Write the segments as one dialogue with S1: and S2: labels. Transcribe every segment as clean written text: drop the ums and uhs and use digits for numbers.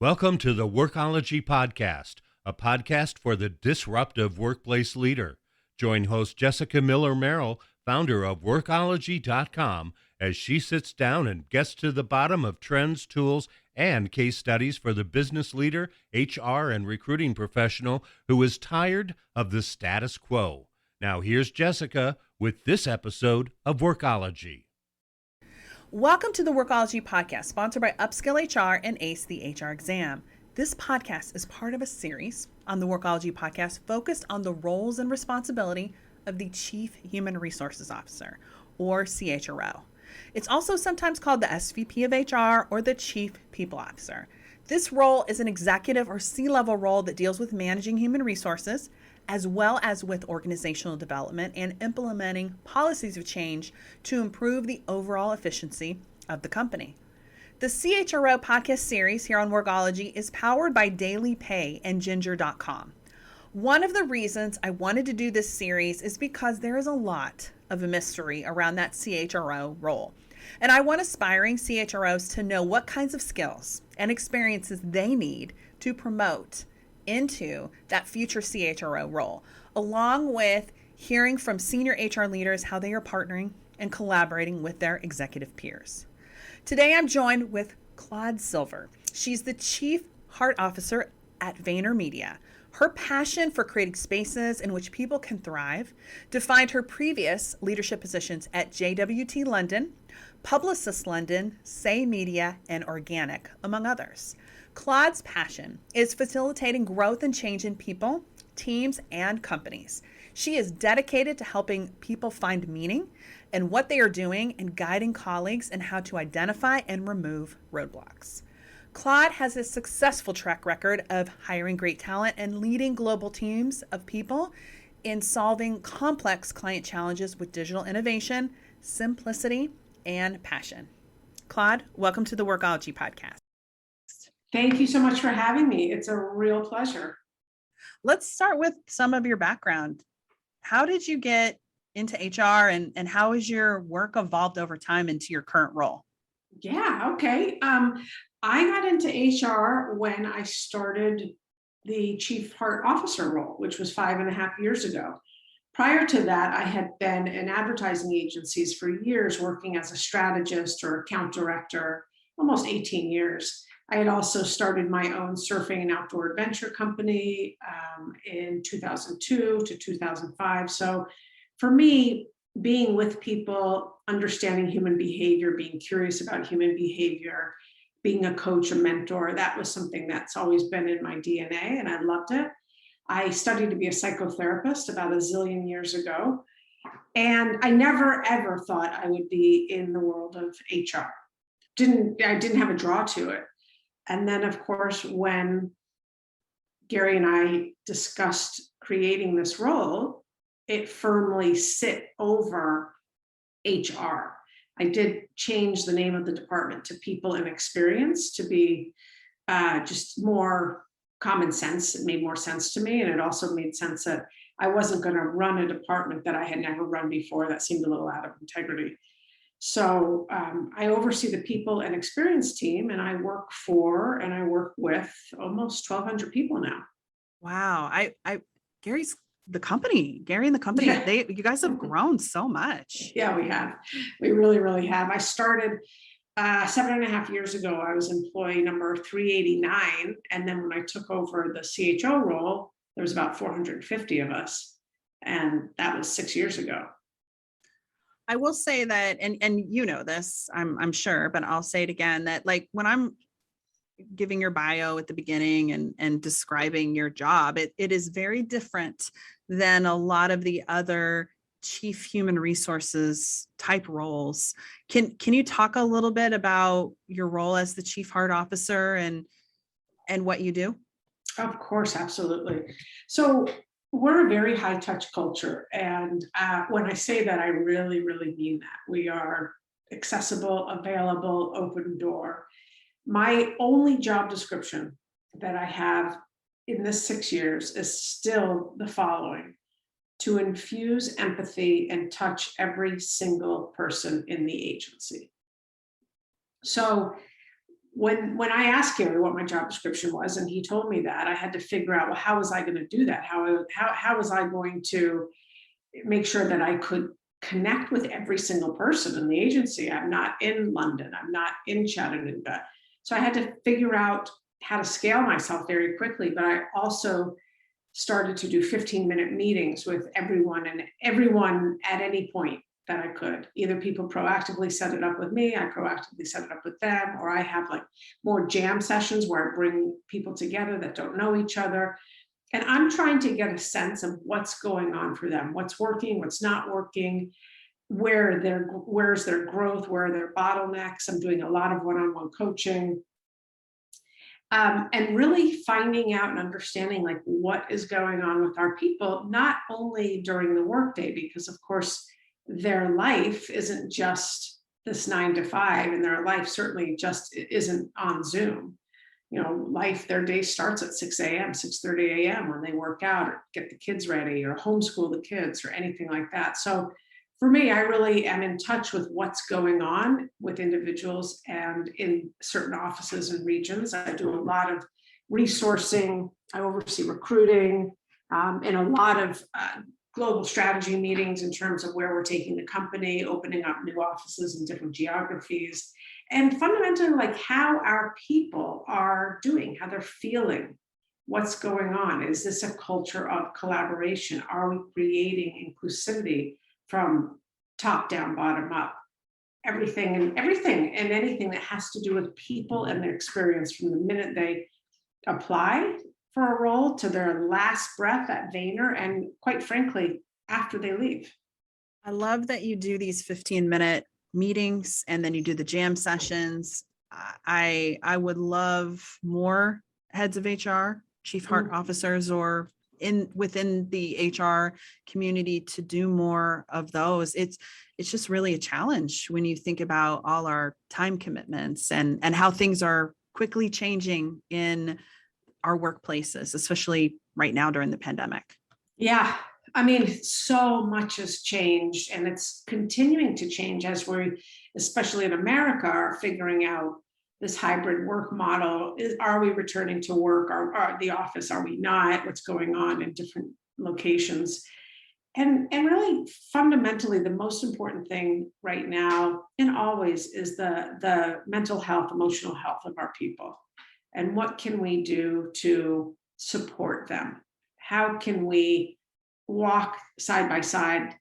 S1: Welcome to the Workology Podcast, a podcast for the disruptive workplace leader. Join host Jessica Miller-Merrill, founder of Workology.com, as she sits down and gets to the bottom of trends, tools, and case studies for the business leader, HR, and recruiting professional who is tired of the status quo. Now here's Jessica with this episode of Workology.
S2: Welcome to the Workology Podcast, sponsored by Upskill HR and Ace the HR Exam. This podcast is part of a series on the Workology Podcast focused on the roles and responsibility of the Chief Human Resources Officer, or CHRO. It's also sometimes called the SVP of HR or the Chief People Officer. This role is an executive or C-level role that deals with managing human resources, as well as with organizational development and implementing policies of change to improve the overall efficiency of the company. The CHRO podcast series here on Workology is powered by Daily Pay and Ginger.com. One of the reasons I wanted to do this series is because there is a lot of a mystery around that CHRO role. And I want aspiring CHROs to know what kinds of skills and experiences they need to promote into that future CHRO role, along with hearing from senior HR leaders how they are partnering and collaborating with their executive peers. Today, I'm joined with Claude Silver. She's the Chief Heart Officer at VaynerMedia. Her passion for creating spaces in which people can thrive defined her previous leadership positions at JWT London, Publicis London, SAYMedia, and Organic, among others. Claude's passion is facilitating growth and change in people, teams, and companies. She is dedicated to helping people find meaning in what they are doing and guiding colleagues in how to identify and remove roadblocks. Claude has a successful track record of hiring great talent and leading global teams of people in solving complex client challenges with digital innovation, simplicity, and passion. Claude, welcome to the Workology Podcast.
S3: Thank you so much for having me. It's a real pleasure.
S2: Let's start with some of your background. How did you get into HR and how has your work evolved over time into your current role?
S3: Yeah, okay. I got into HR when I started the Chief Heart Officer role, which was 5.5 years ago. Prior to that, I had been in advertising agencies for years, working as a strategist or account director, almost 18 years. I had also started my own surfing and outdoor adventure company in 2002 to 2005. So for me, being with people, understanding human behavior, being curious about human behavior, being a coach, a mentor, that was something that's always been in my DNA, and I loved it. I studied to be a psychotherapist about a zillion years ago, and I never, ever thought I would be in the world of HR. I didn't have a draw to it. And then, of course, when Gary and I discussed creating this role, it firmly sit over HR. I did change the name of the department to People and Experience to be just more common sense. It made more sense to me. And it also made sense that I wasn't going to run a department that I had never run before. That seemed a little out of integrity. So I oversee the People and Experience team, and I work with almost 1,200 people now.
S2: Wow. Gary and the company, yeah. You guys have grown so much.
S3: Yeah, we have. We really, really have. I started 7.5 years ago. I was employee number 389. And then when I took over the CHO role, there was about 450 of us. And that was 6 years ago.
S2: I will say that, and you know this, I'm sure, but I'll say it again, that like when I'm giving your bio at the beginning and describing your job, it is very different than a lot of the other chief human resources type roles. Can you talk a little bit about your role as the Chief Heart Officer and what you do?
S3: Of course, absolutely. So we're a very high touch culture. And when I say that, I really, really mean that. We are accessible, available, open door. My only job description that I have in this 6 years is still the following: to infuse empathy and touch every single person in the agency. So when I asked Gary what my job description was, and he told me that, I had to figure out, well, how was I going to do that? How was I going to make sure that I could connect with every single person in the agency? I'm not in London. I'm not in Chattanooga. So I had to figure out how to scale myself very quickly, but I also started to do 15-minute meetings with everyone at any point that I could. Either people proactively set it up with me, I proactively set it up with them, or I have like more jam sessions where I bring people together that don't know each other. And I'm trying to get a sense of what's going on for them, what's working, what's not working, where's their growth, where are their bottlenecks. I'm doing a lot of one-on-one coaching. And really finding out and understanding like what is going on with our people, not only during the workday, because of course their life isn't just this 9 to 5, and their life certainly just isn't on Zoom. Their day starts at 6 a.m., 6:30 a.m. when they work out or get the kids ready or homeschool the kids or anything like that. So for me, I really am in touch with what's going on with individuals and in certain offices and regions. I do a lot of resourcing. I oversee recruiting and a lot of global strategy meetings in terms of where we're taking the company, opening up new offices in different geographies, and fundamentally like how our people are doing, how they're feeling, what's going on. Is this a culture of collaboration? Are we creating inclusivity from top down, bottom up? Everything and anything that has to do with people and their experience from the minute they apply for a role to their last breath at Vayner, and quite frankly, after they leave.
S2: I love that you do these 15-minute meetings and then you do the jam sessions. I would love more heads of HR, chief heart officers, or within the HR community to do more of those. It's just really a challenge when you think about all our time commitments and how things are quickly changing in our workplaces, especially right now during the pandemic.
S3: Yeah, I mean, so much has changed, and it's continuing to change as we, especially in America, are figuring out this hybrid work model. Are we returning to work? Are the office? Are we not? What's going on in different locations? And really, fundamentally, the most important thing right now and always is the mental health, emotional health of our people. And what can we do to support them? How can we walk side by side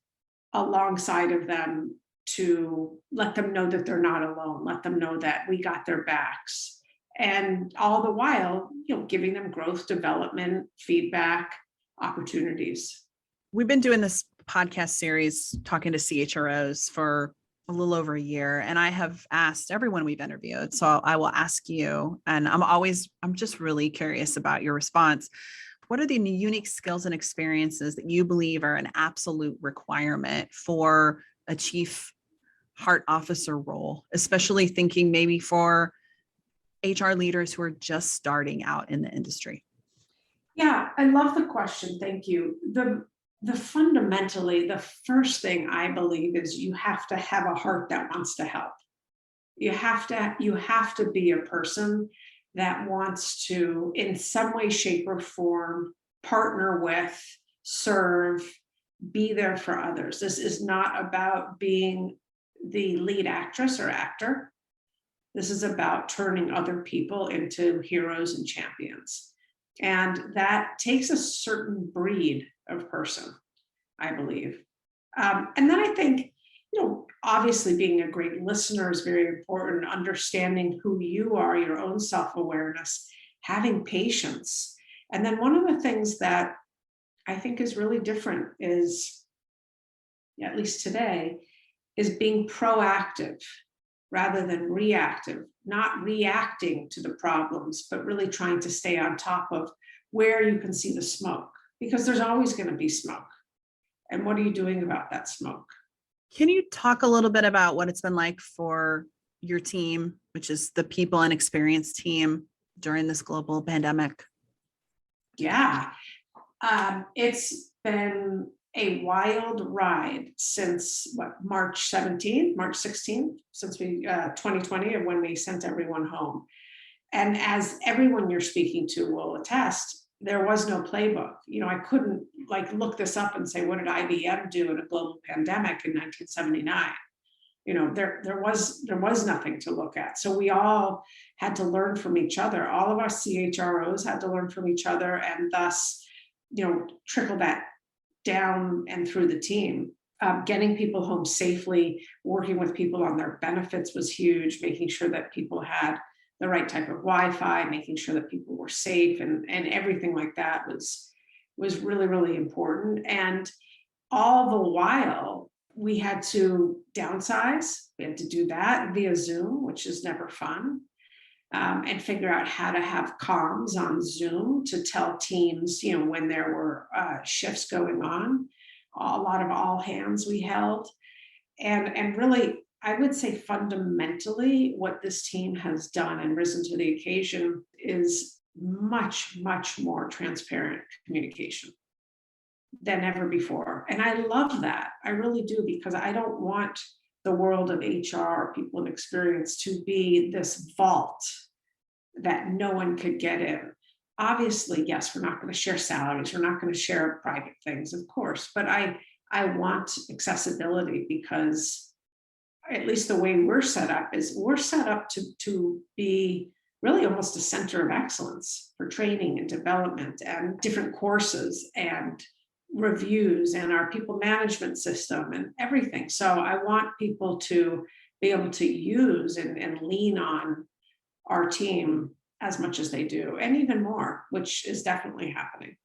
S3: alongside of them to let them know that they're not alone, let them know that we got their backs, and all the while, giving them growth, development, feedback, opportunities.
S2: We've been doing this podcast series talking to CHROs for a little over a year, and I have asked everyone we've interviewed. So I will ask you, and I'm just really curious about your response. What are the unique skills and experiences that you believe are an absolute requirement for a chief heart officer role, especially thinking maybe for HR leaders who are just starting out in the industry?
S3: Yeah, I love the question. Thank you. Fundamentally, the first thing I believe is you have to have a heart that wants to help. You have to be a person that wants to, in some way, shape, or form, partner with, serve, be there for others. This is not about being the lead actress or actor. This is about turning other people into heroes and champions. And that takes a certain breed of person, I believe. And then I think, obviously being a great listener is very important, understanding who you are, your own self-awareness, having patience. And then one of the things that I think is really different is, at least today, is being proactive rather than reactive, not reacting to the problems, but really trying to stay on top of where you can see the smoke, because there's always going to be smoke. And what are you doing about that smoke?
S2: Can you talk a little bit about what it's been like for your team, which is the people and experience team, during this global pandemic?
S3: Yeah, it's been a wild ride since March 16th, since 2020, and when we sent everyone home. And as everyone you're speaking to will attest, there was no playbook. I couldn't look this up and say, what did IBM do in a global pandemic in 1979? There was nothing to look at. So we all had to learn from each other. All of our CHROs had to learn from each other, and thus, trickle that down and through the team. Getting people home safely, working with people on their benefits was huge, making sure that people had the right type of Wi-Fi, making sure that people were safe, and everything like that was really, really important. And all the while, we had to downsize. We had to do that via Zoom, which is never fun, and figure out how to have comms on Zoom to tell teams, when there were shifts going on. A lot of all hands we held. And really, I would say fundamentally, what this team has done and risen to the occasion is much, much more transparent communication than ever before. And I love that. I really do, because I don't want the world of HR, people in experience, to be this vault that no one could get in. Obviously, yes, we're not going to share salaries. We're not going to share private things, of course. But I want accessibility, because at least the way we're set up is we're set up to be really almost a center of excellence for training and development and different courses and reviews and our people management system and everything. So I want people to be able to use and lean on our team as much as they do, and even more, which is definitely happening.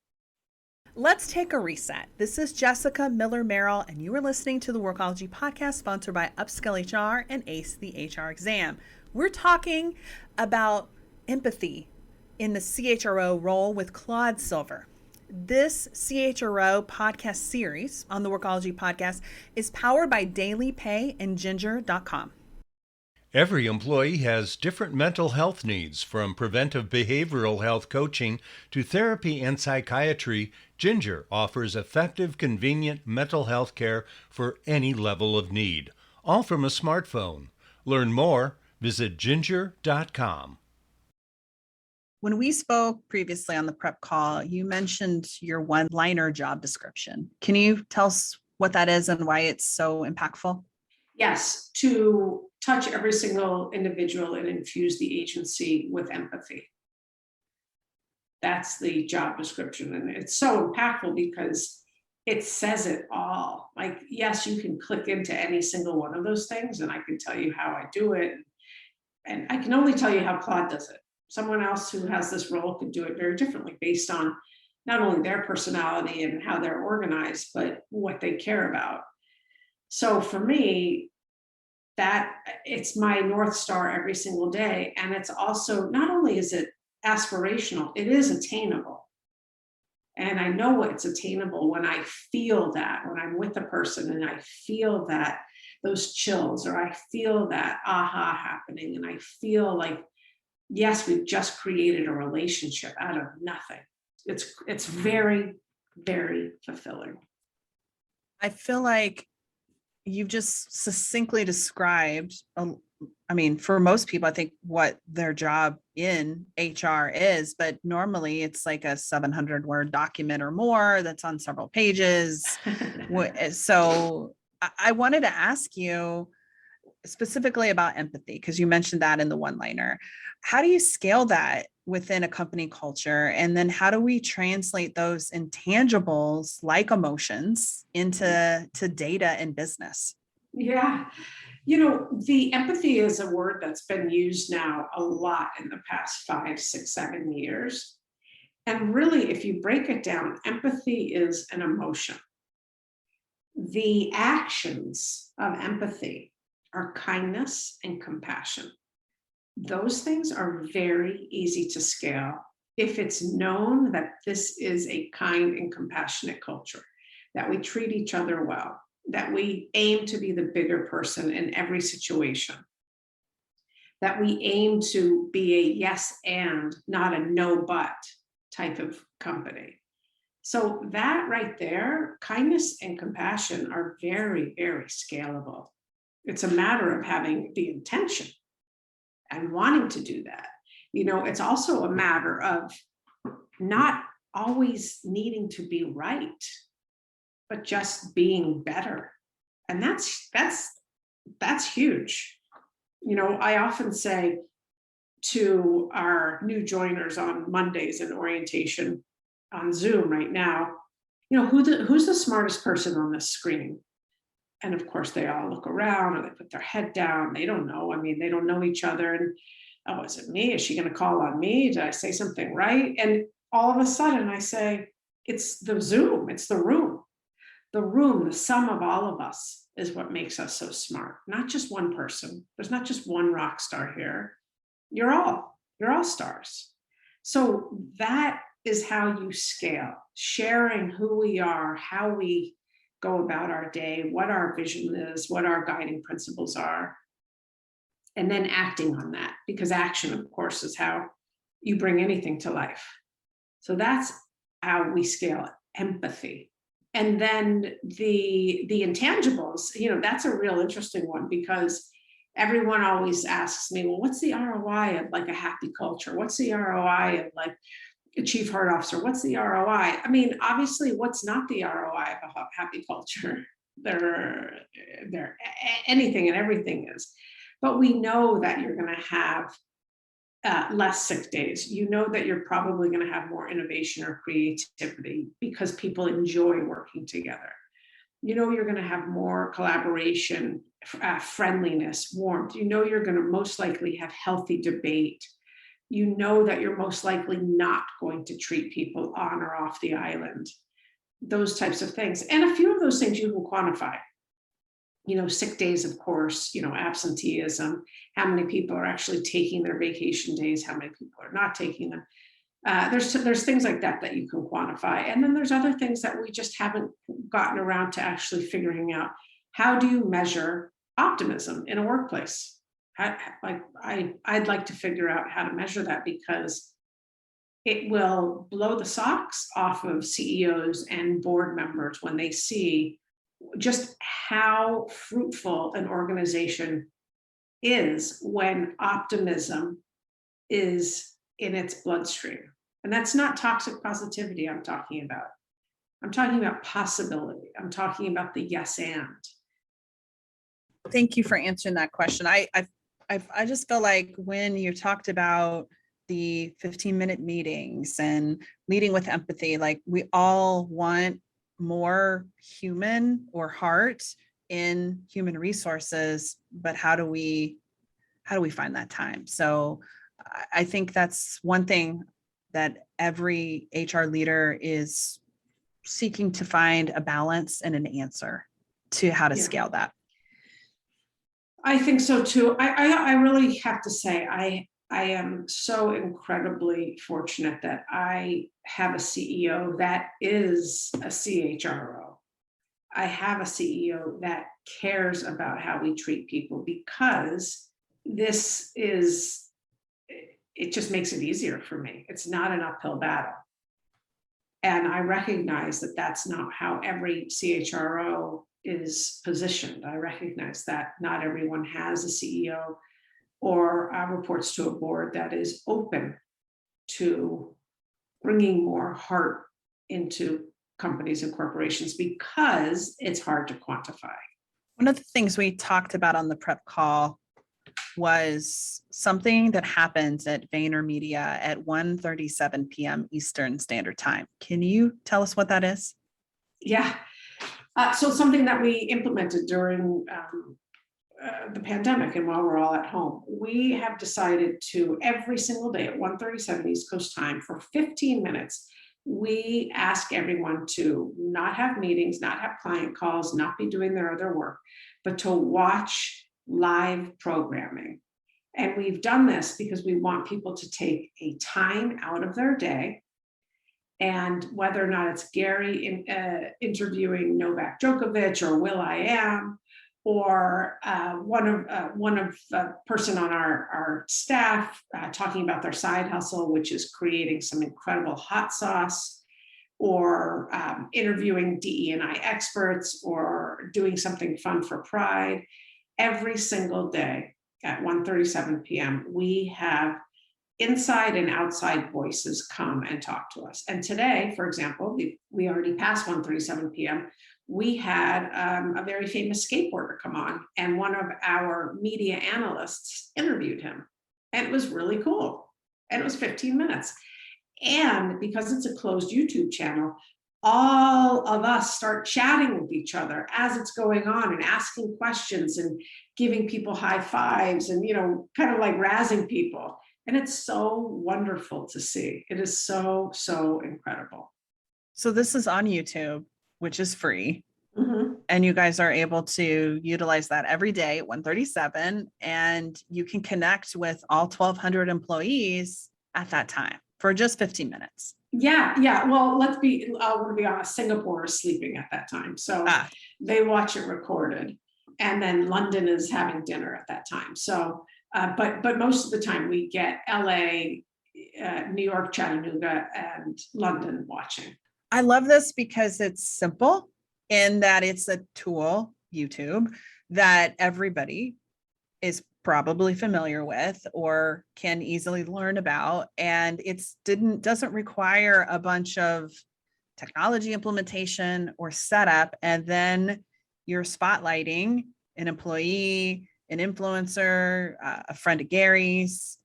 S2: Let's take a reset. This is Jessica Miller-Merrill, and you are listening to the Workology Podcast, sponsored by Upskill HR and ACE the HR Exam. We're talking about empathy in the CHRO role with Claude Silver. This CHRO podcast series on the Workology Podcast is powered by Daily Pay and Ginger.com.
S1: Every employee has different mental health needs, from preventive behavioral health coaching to therapy and psychiatry. Ginger offers effective, convenient mental health care for any level of need, all from a smartphone. Learn more, visit Ginger.com.
S2: When we spoke previously on the prep call, you mentioned your one-liner job description. Can you tell us what that is and why it's so impactful?
S3: Yes, to touch every single individual and infuse the agency with empathy. That's the job description. And it's so impactful because it says it all. Yes, you can click into any single one of those things, and I can tell you how I do it. And I can only tell you how Claude does it. Someone else who has this role could do it very differently based on not only their personality and how they're organized, but what they care about. So for me, that it's my North Star every single day. And it's also, not only is it aspirational, it is attainable. And I know it's attainable when I feel that, when I'm with a person and I feel that those chills, or I feel that aha happening, and I feel like, yes, we've just created a relationship out of nothing. It's very, very fulfilling.
S2: I feel like you've just succinctly described, for most people, I think what their job in HR is, but normally it's like a 700-word document or more that's on several pages. So I wanted to ask you specifically about empathy, because you mentioned that in the one-liner. How do you scale that within a company culture? And then how do we translate those intangibles like emotions into data and business?
S3: Yeah. The empathy is a word that's been used now a lot in the past 5, 6, 7 years. And really, if you break it down, empathy is an emotion. The actions of empathy are kindness and compassion. Those things are very easy to scale if it's known that this is a kind and compassionate culture, that we treat each other well, that we aim to be the bigger person in every situation, that we aim to be a yes and not a no but type of company. So that right there, kindness and compassion are very, very scalable. It's a matter of having the intention and wanting to do that. It's also a matter of not always needing to be right, but just being better. And that's huge. I often say to our new joiners on Mondays in orientation on Zoom right now, who's the smartest person on this screen? And of course, they all look around or they put their head down. They don't know. I mean, they don't know each other. And oh, is it me? Is she going to call on me? Did I say something right? And all of a sudden I say, it's the Zoom, it's the room. The room, the sum of all of us is what makes us so smart. Not just one person. There's not just one rock star here. You're all stars. So that is how you scale, sharing who we are, how we go about our day, what our vision is, what our guiding principles are, and then acting on that, because action, of course, is how you bring anything to life. So that's how we scale it. Empathy. And then the intangibles, that's a real interesting one, because everyone always asks me, well, what's the ROI of like a happy culture? What's the ROI of like a chief heart officer? What's the ROI? I mean, obviously, what's not the ROI of a happy culture? There anything and everything is. But we know that you're going to have less sick days. You know that you're probably going to have more innovation or creativity because people enjoy working together. You're going to have more collaboration, friendliness, warmth. You're going to most likely have healthy debate. That you're most likely not going to treat people on or off the island. Those types of things. And a few of those things you can quantify. Sick days, of course, absenteeism, how many people are actually taking their vacation days, how many people are not taking them. There's things like that you can quantify. And then there's other things that we just haven't gotten around to actually figuring out. How do you measure optimism in a workplace? I'd like to figure out how to measure that, because it will blow the socks off of CEOs and board members when they see just how fruitful an organization is when optimism is in its bloodstream. And that's not toxic positivity I'm talking about. I'm talking about possibility. I'm talking about the yes and.
S2: Thank you for answering that question. I just feel like when you talked about the 15-minute meetings and leading with empathy, like we all want more human or heart in human resources, but how do we find that time? So I think that's one thing that every HR leader is seeking to find a balance and an answer to how to scale that.
S3: I think so too. I really have to say, I am so incredibly fortunate that I have a CEO that is a CHRO. I have a CEO that cares about how we treat people, because it just makes it easier for me. It's not an uphill battle. And I recognize that that's not how every CHRO is positioned. I recognize that not everyone has a CEO or reports to a board that is open to bringing more heart into companies and corporations, because it's hard to quantify.
S2: One of the things we talked about on the prep call was something that happens at VaynerMedia at 1:37 p.m. Eastern Standard Time. Can you tell us what that is?
S3: Yeah. So something that we implemented during the pandemic, and while we're all at home, we have decided to every single day at 1:37 East Coast time for 15 minutes, we ask everyone to not have meetings, not have client calls, not be doing their other work, but to watch live programming. And we've done this because we want people to take a time out of their day. And whether or not it's Gary interviewing Novak Djokovic or will.i.am, or one of the person on our staff talking about their side hustle, which is creating some incredible hot sauce, or interviewing DE&I experts, or doing something fun for Pride. Every single day at 1:37 p.m., we have inside and outside voices come and talk to us. And today, for example, we already passed 1:37 p.m. We had a very famous skateboarder come on, and one of our media analysts interviewed him. And it was really cool. And it was 15 minutes. And because it's a closed YouTube channel, all of us start chatting with each other as it's going on and asking questions and giving people high fives and, kind of like razzing people. And it's so wonderful to see. It is so, so incredible.
S2: So this is on YouTube, which is free.
S3: Mm-hmm.
S2: And you guys are able to utilize that every day at 1:37, and you can connect with all 1,200 employees at that time for just 15 minutes.
S3: Yeah. Well, I want to be honest, Singapore is sleeping at that time. So they watch it recorded. And then London is having dinner at that time. So, but most of the time we get LA, New York, Chattanooga, and London watching.
S2: I love this because it's simple in that it's a tool, YouTube, that everybody is probably familiar with or can easily learn about. And doesn't require a bunch of technology implementation or setup. And then you're spotlighting an employee, an influencer, a friend of Gary's,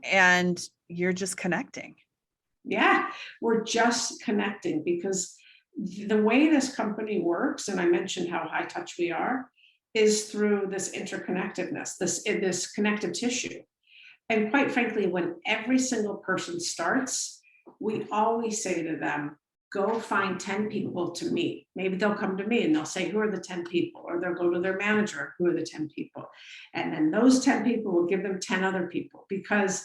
S2: and you're just connecting.
S3: Yeah, we're just connecting because the way this company works, and I mentioned how high touch we are, is through this interconnectedness, this connective tissue. And quite frankly, when every single person starts, we always say to them, go find 10 people to meet. Maybe they'll come to me and they'll say, who are the 10 people? Or they'll go to their manager, who are the 10 people? And then those 10 people will give them 10 other people, because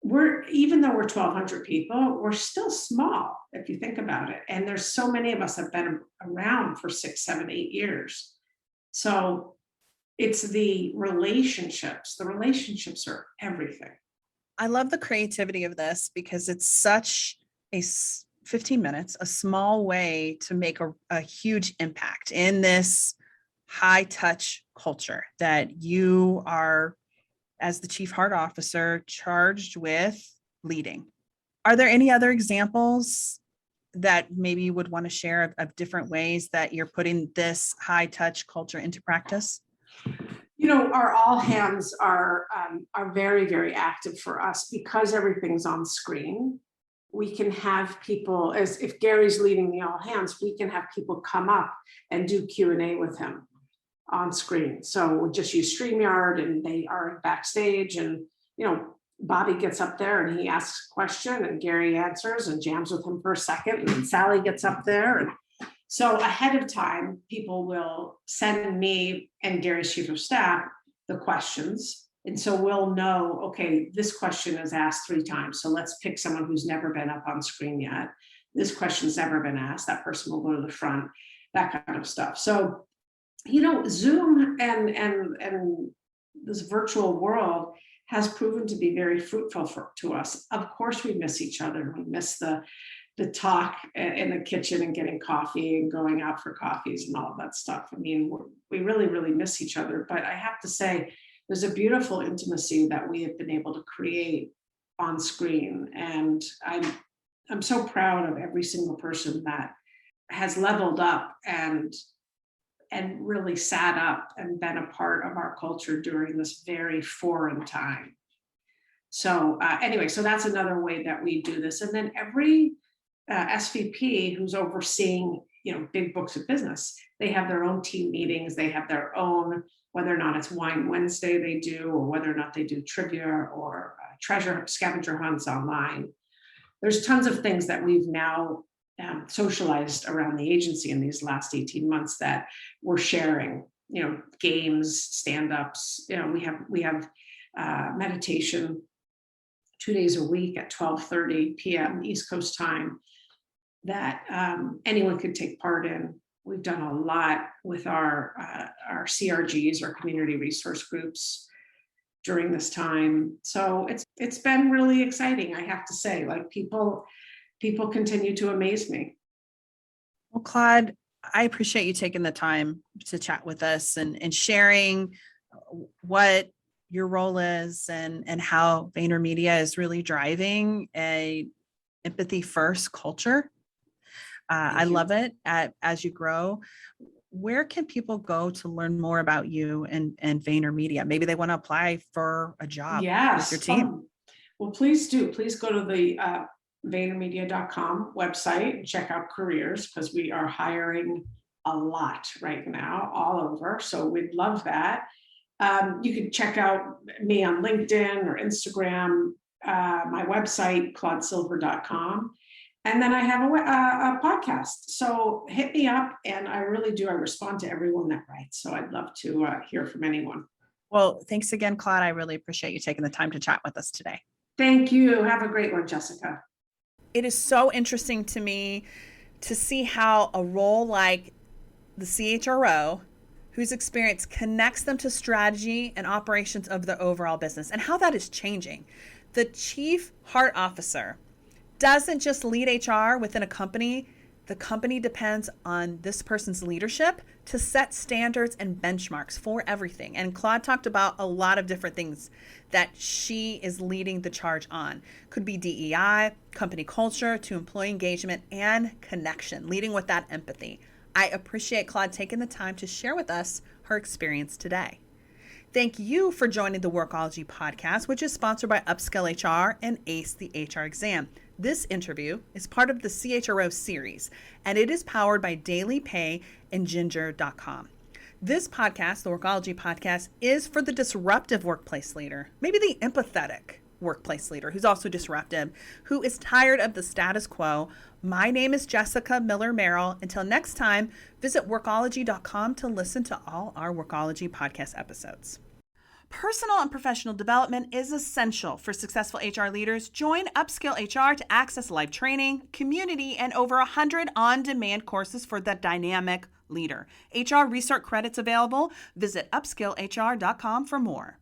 S3: even though we're 1,200 people, we're still small if you think about it. And there's so many of us that have been around for 6, 7, 8 years. So it's the relationships. The relationships are everything.
S2: I love the creativity of this because it's such 15 minutes, a small way to make a huge impact in this high touch culture that you are, as the Chief Heart Officer, charged with leading. Are there any other examples that maybe you would want to share of different ways that you're putting this high touch culture into practice?
S3: Our all hands are very, very active for us because everything's on screen. We can have people, as if Gary's leading the all hands, we can have people come up and do Q&A with him on screen. So we just use StreamYard and they are backstage, and Bobby gets up there and he asks a question and Gary answers and jams with him for a second, and then Sally gets up there. And so ahead of time, people will send me and Gary's chief of staff the questions. And so we'll know, okay, this question is asked 3 times. So let's pick someone who's never been up on screen yet. This question's never been asked. That person will go to the front, that kind of stuff. So, Zoom and this virtual world has proven to be very fruitful to us. Of course, we miss each other. We miss the talk in the kitchen and getting coffee and going out for coffees and all of that stuff. I mean, we really, really miss each other. But I have to say, there's a beautiful intimacy that we have been able to create on screen. And I'm so proud of every single person that has leveled up and really sat up and been a part of our culture during this very foreign time. So anyway, so that's another way that we do this. And then every SVP who's overseeing, big books of business, they have their own team meetings. They have their own, whether or not it's Wine Wednesday they do, or whether or not they do trivia or treasure scavenger hunts online. There's tons of things that we've now socialized around the agency in these last 18 months that we're sharing, games, stand-ups. We have meditation 2 days a week at 12:30 p.m. East Coast time that anyone could take part in. We've done a lot with our CRGs, our community resource groups, during this time. So it's been really exciting, I have to say. Like people continue to amaze me.
S2: Well, Claude, I appreciate you taking the time to chat with us and sharing what your role is and how VaynerMedia is really driving a empathy first culture. I love it as you grow. Where can people go to learn more about you and VaynerMedia? Maybe they want to apply for a job with your team.
S3: Well, please do. Please go to the VaynerMedia.com website and check out careers, because we are hiring a lot right now all over. So we'd love that. You can check out me on LinkedIn or Instagram, my website, ClaudeSilver.com. And then I have a podcast. So hit me up, and I really do. I respond to everyone that writes. So I'd love to hear from anyone.
S2: Well, thanks again, Claude. I really appreciate you taking the time to chat with us today.
S3: Thank you. Have a great one, Jessica.
S2: It is so interesting to me to see how a role like the CHRO, whose experience connects them to strategy and operations of the overall business, and how that is changing. The Chief Heart Officer doesn't just lead HR within a company. The company depends on this person's leadership to set standards and benchmarks for everything. And Claude talked about a lot of different things that she is leading the charge on. Could be DEI, company culture, to employee engagement and connection, leading with that empathy. I appreciate Claude taking the time to share with us her experience today. Thank you for joining the Workology Podcast, which is sponsored by Upskill HR and ACE the HR Exam. This interview is part of the CHRO series, and it is powered by Daily Pay and Ginger.com. This podcast, the Workology Podcast, is for the disruptive workplace leader, maybe the empathetic workplace leader who's also disruptive, who is tired of the status quo. My name is Jessica Miller Merrill. Until next time, visit Workology.com to listen to all our Workology podcast episodes. Personal and professional development is essential for successful HR leaders. Join Upskill HR to access live training, community, and over 100 on-demand courses for the dynamic leader. HR Restart credits available. Visit upskillhr.com for more.